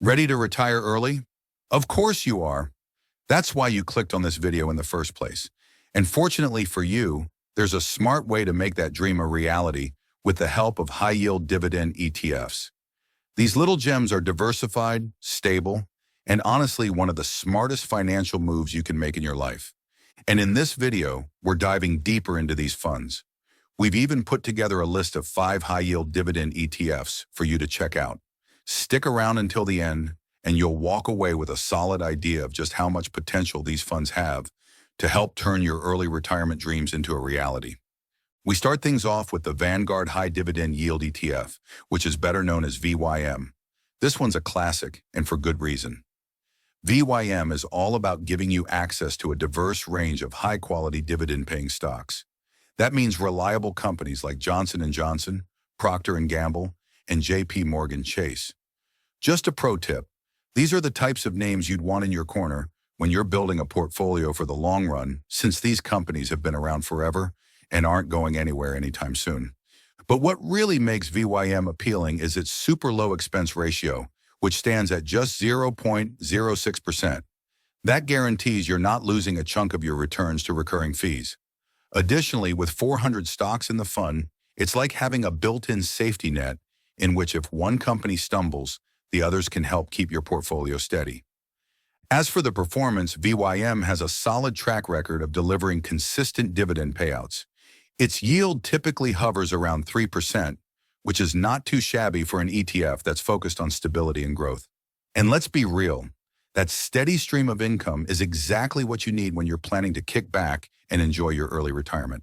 Ready to retire early? Of course you are. That's why you clicked on this video in the first place. And fortunately for you, there's a smart way to make that dream a reality with the help of high-yield dividend ETFs. These little gems are diversified, stable, and honestly one of the smartest financial moves you can make in your life. And in this video, we're diving deeper into these funds. We've even put together a list of 5 high-yield dividend ETFs for you to check out. Stick around until the end, and you'll walk away with a solid idea of just how much potential these funds have to help turn your early retirement dreams into a reality. We start things off with the Vanguard High Dividend Yield ETF, which is better known as VYM. This one's a classic, and for good reason. VYM is all about giving you access to a diverse range of high-quality dividend-paying stocks. That means reliable companies like Johnson & Johnson, Procter & Gamble, and JP Morgan Chase. Just a pro tip, these are the types of names you'd want in your corner when you're building a portfolio for the long run, since these companies have been around forever and aren't going anywhere anytime soon. But what really makes VYM appealing is its super low expense ratio, which stands at just 0.06%. That guarantees you're not losing a chunk of your returns to recurring fees. Additionally, with 400 stocks in the fund, it's like having a built-in safety net in which if one company stumbles, the others can help keep your portfolio steady. As for the performance, VYM has a solid track record of delivering consistent dividend payouts. Its yield typically hovers around 3%, which is not too shabby for an ETF that's focused on stability and growth. And let's be real, that steady stream of income is exactly what you need when you're planning to kick back and enjoy your early retirement.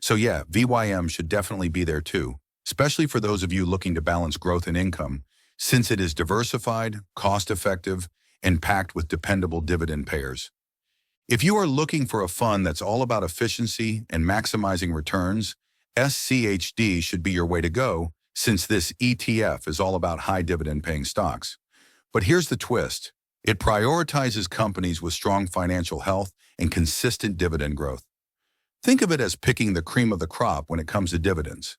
So yeah, VYM should definitely be there too, especially for those of you looking to balance growth and income, since it is diversified, cost-effective, and packed with dependable dividend payers. If you are looking for a fund that's all about efficiency and maximizing returns, SCHD should be your way to go, since this ETF is all about high dividend-paying stocks. But here's the twist. It prioritizes companies with strong financial health and consistent dividend growth. Think of it as picking the cream of the crop when it comes to dividends.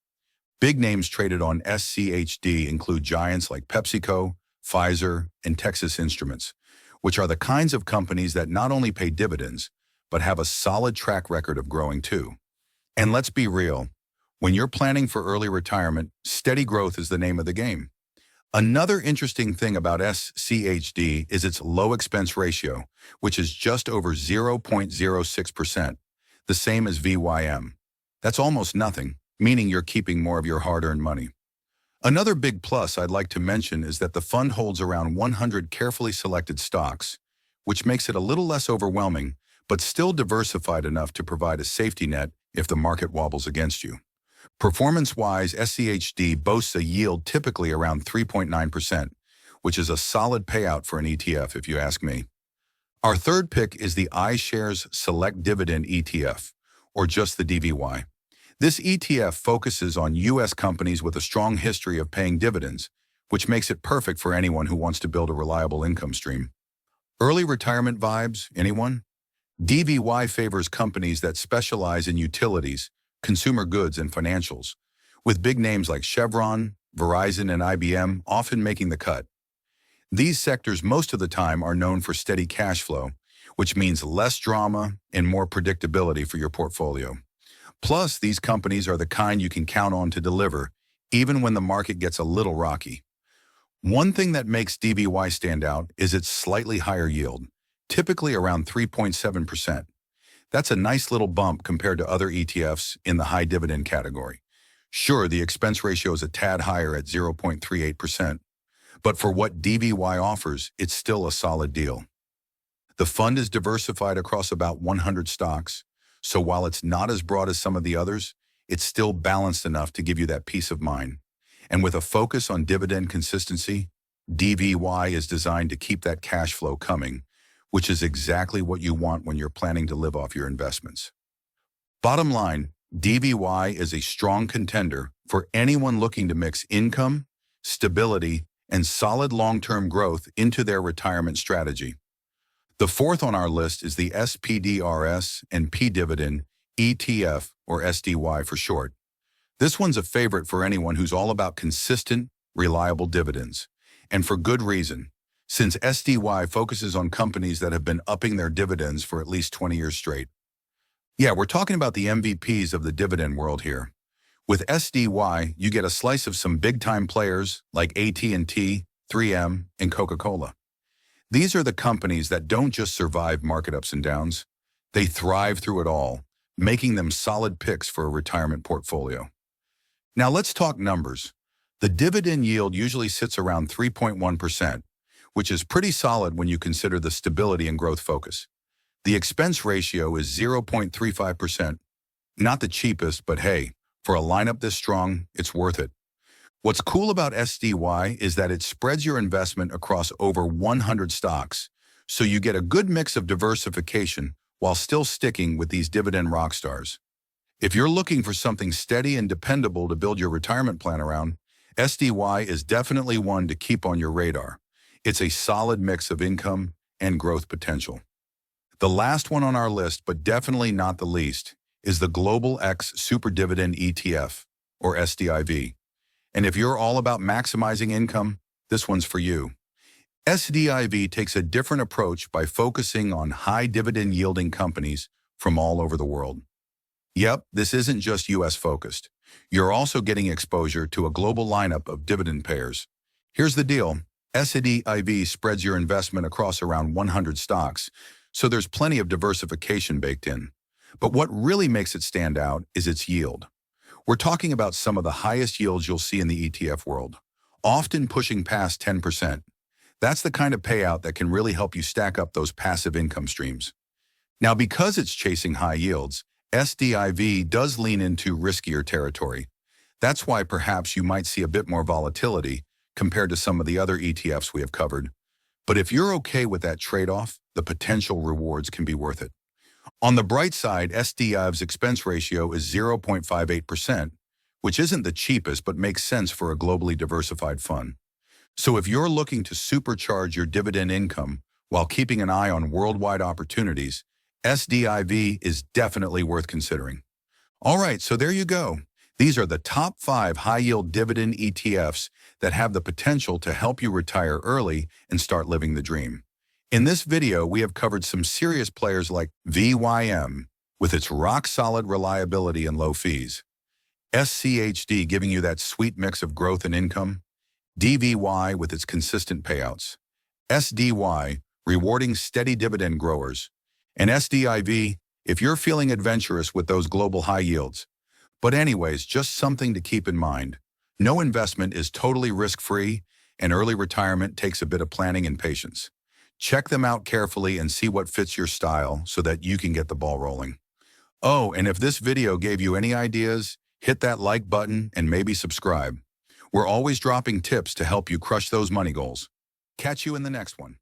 Big names traded on SCHD include giants like PepsiCo, Pfizer, and Texas Instruments, which are the kinds of companies that not only pay dividends, but have a solid track record of growing too. And let's be real, when you're planning for early retirement, steady growth is the name of the game. Another interesting thing about SCHD is its low expense ratio, which is just over 0.06%, the same as VYM. That's almost nothing, meaning you're keeping more of your hard-earned money. Another big plus I'd like to mention is that the fund holds around 100 carefully selected stocks, which makes it a little less overwhelming, but still diversified enough to provide a safety net if the market wobbles against you. Performance-wise, SCHD boasts a yield typically around 3.9%, which is a solid payout for an ETF if you ask me. Our third pick is the iShares Select Dividend ETF, or just the DVY. This ETF focuses on U.S. companies with a strong history of paying dividends, which makes it perfect for anyone who wants to build a reliable income stream. Early retirement vibes, anyone? DVY favors companies that specialize in utilities, consumer goods, and financials, with big names like Chevron, Verizon, and IBM often making the cut. These sectors most of the time are known for steady cash flow, which means less drama and more predictability for your portfolio. Plus, these companies are the kind you can count on to deliver, even when the market gets a little rocky. One thing that makes DVY stand out is its slightly higher yield, typically around 3.7%. That's a nice little bump compared to other ETFs in the high dividend category. Sure, the expense ratio is a tad higher at 0.38%, but for what DVY offers, it's still a solid deal. The fund is diversified across about 100 stocks, so while it's not as broad as some of the others, it's still balanced enough to give you that peace of mind. And with a focus on dividend consistency, DVY is designed to keep that cash flow coming, which is exactly what you want when you're planning to live off your investments. Bottom line, DVY is a strong contender for anyone looking to mix income, stability, and solid long-term growth into their retirement strategy. The fourth on our list is the SPDRS and P-Dividend ETF, or SDY for short. This one's a favorite for anyone who's all about consistent, reliable dividends. And for good reason. since SDY focuses on companies that have been upping their dividends for at least 20 years straight. Yeah, we're talking about the MVPs of the dividend world here. With SDY, you get a slice of some big-time players like AT&T, 3M, and Coca-Cola. These are the companies that don't just survive market ups and downs. They thrive through it all, making them solid picks for a retirement portfolio. Now let's talk numbers. The dividend yield usually sits around 3.1%, which is pretty solid when you consider the stability and growth focus. The expense ratio is 0.35%. Not the cheapest, but hey, for a lineup this strong, it's worth it. What's cool about SDY is that it spreads your investment across over 100 stocks, so you get a good mix of diversification while still sticking with these dividend rock stars. If you're looking for something steady and dependable to build your retirement plan around, SDY is definitely one to keep on your radar. It's a solid mix of income and growth potential. The last one on our list, but definitely not the least, is the Global X Super Dividend ETF, or SDIV. And if you're all about maximizing income, this one's for you. SDIV takes a different approach by focusing on high dividend yielding companies from all over the world. Yep, this isn't just US focused. You're also getting exposure to a global lineup of dividend payers. Here's the deal. SDIV spreads your investment across around 100 stocks, so there's plenty of diversification baked in. But what really makes it stand out is its yield. We're talking about some of the highest yields you'll see in the ETF world, often pushing past 10%. That's the kind of payout that can really help you stack up those passive income streams. Now, because it's chasing high yields, SDIV does lean into riskier territory. That's why perhaps you might see a bit more volatility compared to some of the other ETFs we have covered. But if you're okay with that trade-off, the potential rewards can be worth it. On the bright side, SDIV's expense ratio is 0.58%, which isn't the cheapest but makes sense for a globally diversified fund. So if you're looking to supercharge your dividend income while keeping an eye on worldwide opportunities, SDIV is definitely worth considering. All right, so there you go. These are the top 5 high-yield dividend ETFs that have the potential to help you retire early and start living the dream. In this video, we have covered some serious players like VYM, with its rock-solid reliability and low fees, SCHD giving you that sweet mix of growth and income, DVY with its consistent payouts, SDY rewarding steady dividend growers, and SDIV if you're feeling adventurous with those global high yields. But anyways, just something to keep in mind. No investment is totally risk-free, and early retirement takes a bit of planning and patience. Check them out carefully and see what fits your style so that you can get the ball rolling. Oh, and if this video gave you any ideas, hit that like button and maybe subscribe. We're always dropping tips to help you crush those money goals. Catch you in the next one.